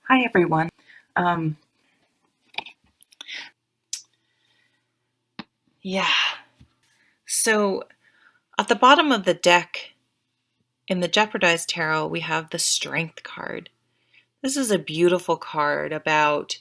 Hi, everyone. Um, yeah, so at the bottom of the deck in the Jeopardized Tarot, we have the Strength card. This is a beautiful card about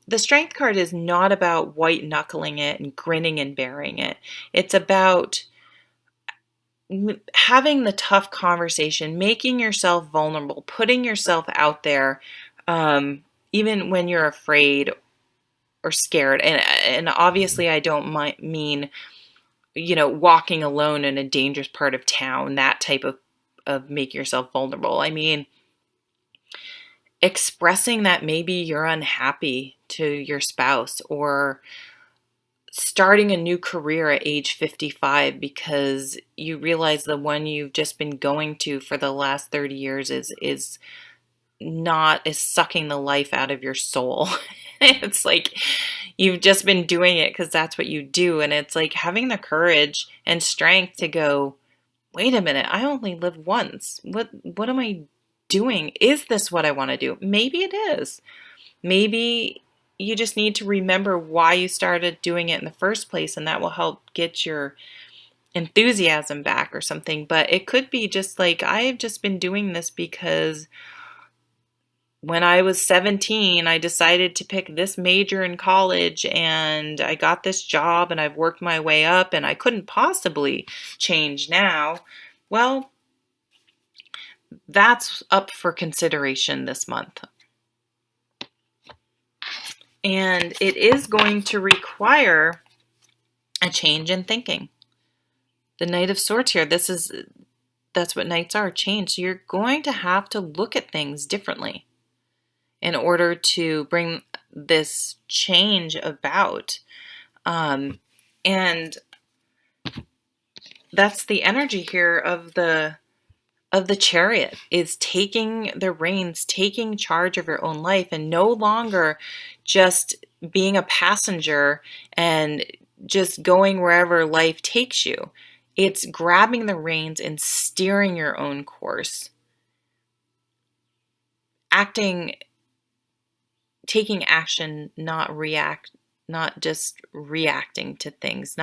the Strength card is not about white knuckling it and grinning and bearing it. It's about having the tough conversation, making yourself vulnerable, putting yourself out there, even when you're afraid or scared. And obviously, I don't mean walking alone in a dangerous part of town, that type of make yourself vulnerable. I mean, expressing that maybe you're unhappy to your spouse or starting a new career at age 55 because you realize the one you've just been going to for the last 30 years is sucking the life out of your soul. It's like you've just been doing it because that's what you do. And it's like having the courage and strength to go, wait a minute, I only live once. What am I doing? Is this what I want to do? Maybe it is. Maybe you just need to remember why you started doing it in the first place, and that will help get your enthusiasm back or something. But it could be just like, I've just been doing this because when I was 17, I decided to pick this major in college and I got this job and I've worked my way up and I couldn't possibly change now. Well, that's up for consideration this month. And it is going to require a change in thinking. The Knight of Swords here, that's what knights are, change. So you're going to have to look at things differently in order to bring this change about. And that's the energy here of the Chariot, is taking the reins, taking charge of your own life, and no longer just being a passenger and just going wherever life takes you. It's grabbing the reins and steering your own course. Taking action, not just reacting to things,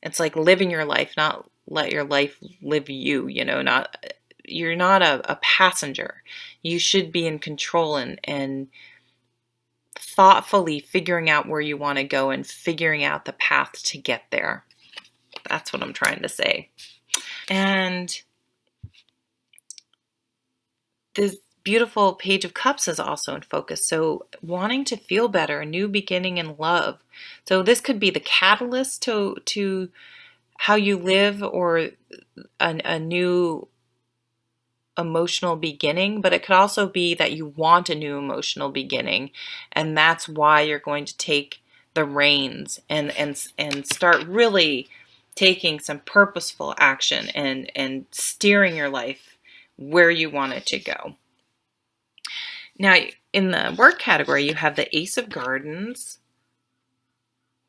it's like living your life, not let your life live you, you're not a passenger. You should be in control and thoughtfully figuring out where you want to go and figuring out the path to get there. That's what I'm trying to say. And this beautiful Page of Cups is also in focus. So wanting to feel better, a new beginning in love. So this could be the catalyst to how you live, or a new emotional beginning, but it could also be that you want a new emotional beginning, and that's why you're going to take the reins and start really taking some purposeful action and steering your life where you want it to go. Now, in the work category, you have the Ace of Gardens.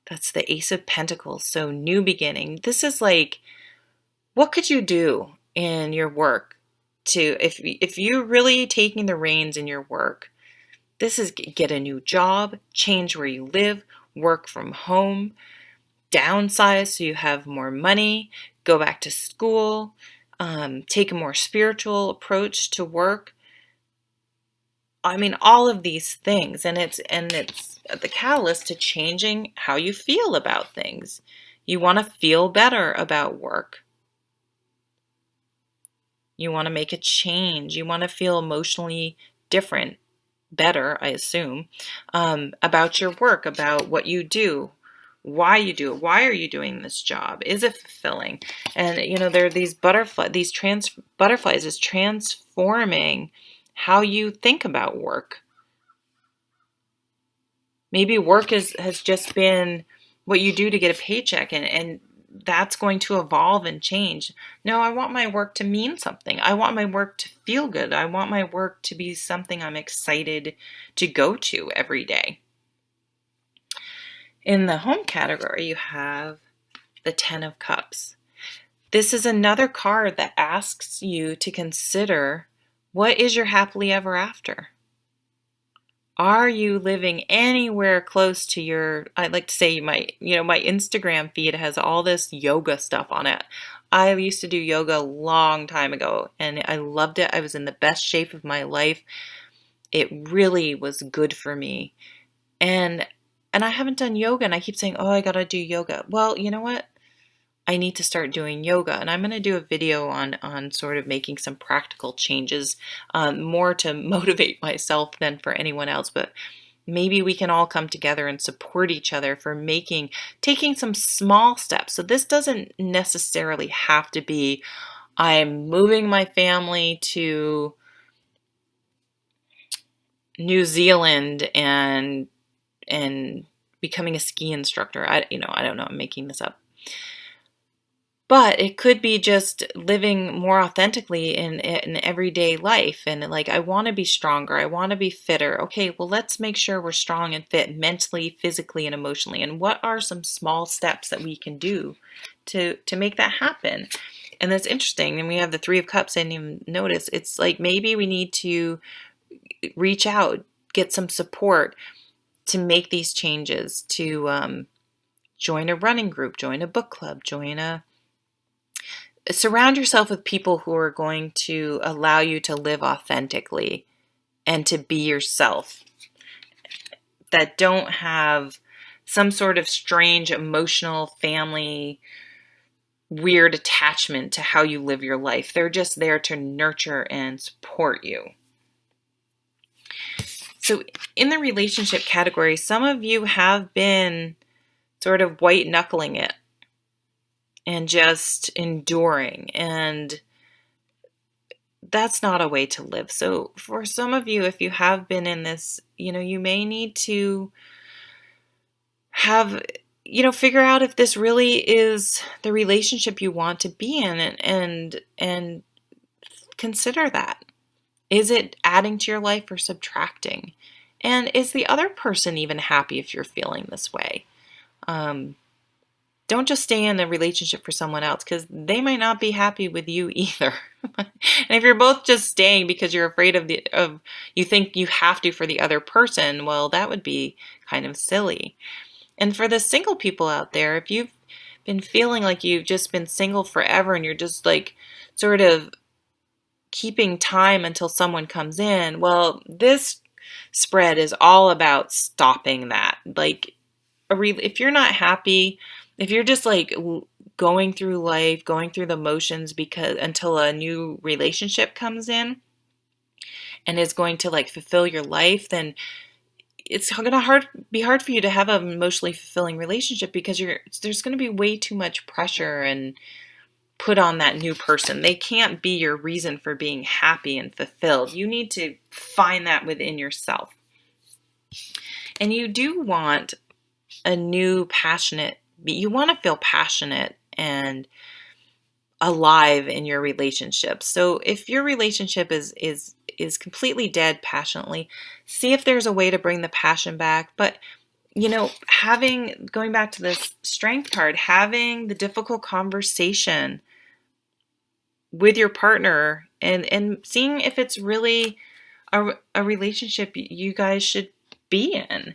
That's the Ace of Pentacles. So new beginning. This is like, what could you do in your work if you're really taking the reins in your work? This is get a new job, change where you live, work from home, downsize so you have more money, go back to school, take a more spiritual approach to work. I mean, all of these things, and it's the catalyst to changing how you feel about things. You want to feel better about work. You want to make a change. You want to feel emotionally different, better, I assume, about your work, about what you do, why you do it. Why are you doing this job? Is it fulfilling? And there are these butterflies is transforming how you think about work. Maybe work has just been what you do to get a paycheck, and that's going to evolve and change. No, I want my work to mean something. I want my work to feel good. I want my work to be something I'm excited to go to every day. In the home category, you have the Ten of Cups. This is another card that asks you to consider What is your happily ever after? Are you living anywhere close to your, I'd like to say my Instagram feed has all this yoga stuff on it. I used to do yoga a long time ago and I loved it. I was in the best shape of my life. It really was good for me. And I haven't done yoga and I keep saying, "Oh, I got to do yoga." Well, you know what? I need to start doing yoga, and I'm going to do a video on sort of making some practical changes, more to motivate myself than for anyone else. But maybe we can all come together and support each other for taking some small steps. So this doesn't necessarily have to be, I'm moving my family to New Zealand and becoming a ski instructor. I don't know. I'm making this up. But it could be just living more authentically in everyday life. And like, I want to be stronger. I want to be fitter. Okay, well, let's make sure we're strong and fit mentally, physically, and emotionally. And what are some small steps that we can do to make that happen? And that's interesting. And we have the Three of Cups. I didn't even notice. It's like maybe we need to reach out, get some support to make these changes, to join a running group, join a book club, surround yourself with people who are going to allow you to live authentically and to be yourself, that don't have some sort of strange emotional family weird attachment to how you live your life. They're just there to nurture and support you. So in the relationship category, some of you have been sort of white knuckling it and just enduring, and that's not a way to live. So for some of you, if you have been in this, you may need to have, figure out if this really is the relationship you want to be in, and consider that. Is it adding to your life or subtracting? And is the other person even happy if you're feeling this way? Don't just stay in a relationship for someone else, because they might not be happy with you either. And if you're both just staying because you're afraid of you think you have to for the other person, well, that would be kind of silly. And for the single people out there, if you've been feeling like you've just been single forever and you're just like sort of keeping time until someone comes in, well, this spread is all about stopping that. Like, if you're not happy, if you're just like going through life, going through the motions until a new relationship comes in and is going to like fulfill your life, then it's going to be hard for you to have an emotionally fulfilling relationship, because there's going to be way too much pressure and put on that new person. They can't be your reason for being happy and fulfilled. You need to find that within yourself. And you do want a new you want to feel passionate and alive in your relationship. So if your relationship is completely dead passionately, see if there's a way to bring the passion back. But going back to this strength card, having the difficult conversation with your partner and seeing if it's really a relationship you guys should be in.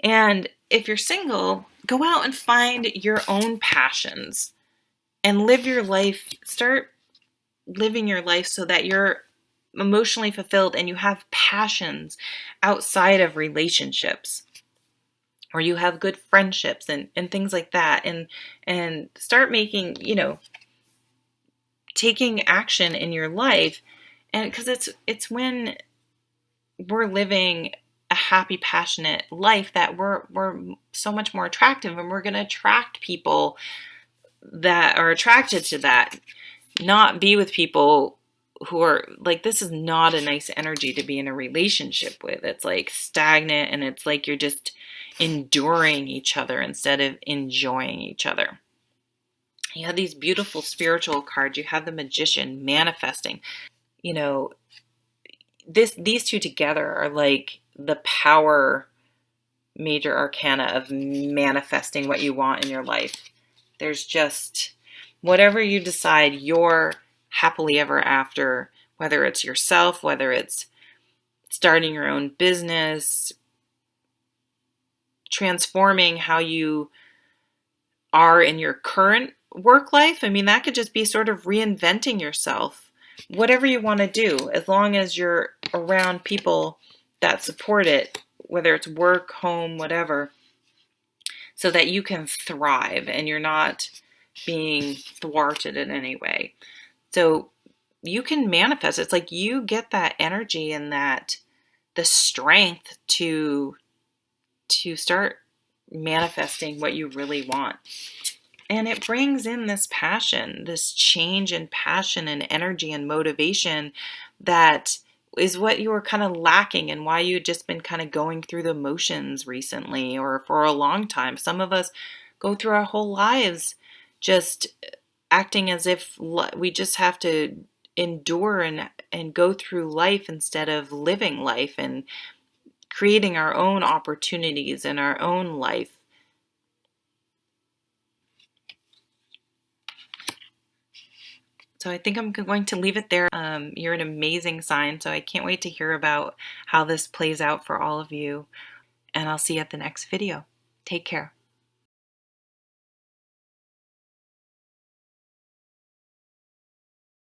And if you're single, go out and find your own passions and live your life. Start living your life so that you're emotionally fulfilled and you have passions outside of relationships, or you have good friendships and things like that. And start making, taking action in your life. And because it's when we're living a happy, passionate life that we're so much more attractive, and we're going to attract people that are attracted to that, not be with people who are like, this is not a nice energy to be in a relationship with. It's like stagnant, and it's like you're just enduring each other instead of enjoying each other. You have these beautiful spiritual cards. You have the Magician, manifesting. These two together are like the power major arcana of manifesting what you want in your life. There's just whatever you decide your happily ever after whether it's yourself, whether it's starting your own business, transforming how you are in your current work life. I mean, that could just be sort of reinventing yourself. Whatever you want to do, as long as you're around people that support it, whether it's work, home, whatever, so that you can thrive and you're not being thwarted in any way. So you can manifest. It's like you get that energy and that the strength to start manifesting what you really want. And it brings in this passion, this change in passion and energy and motivation that is what you were kind of lacking and why you've just been kind of going through the motions recently or for a long time. Some of us go through our whole lives just acting as if we just have to endure and go through life instead of living life and creating our own opportunities in our own life. So I think I'm going to leave it there. You're an amazing sign, so I can't wait to hear about how this plays out for all of you. And I'll see you at the next video. Take care.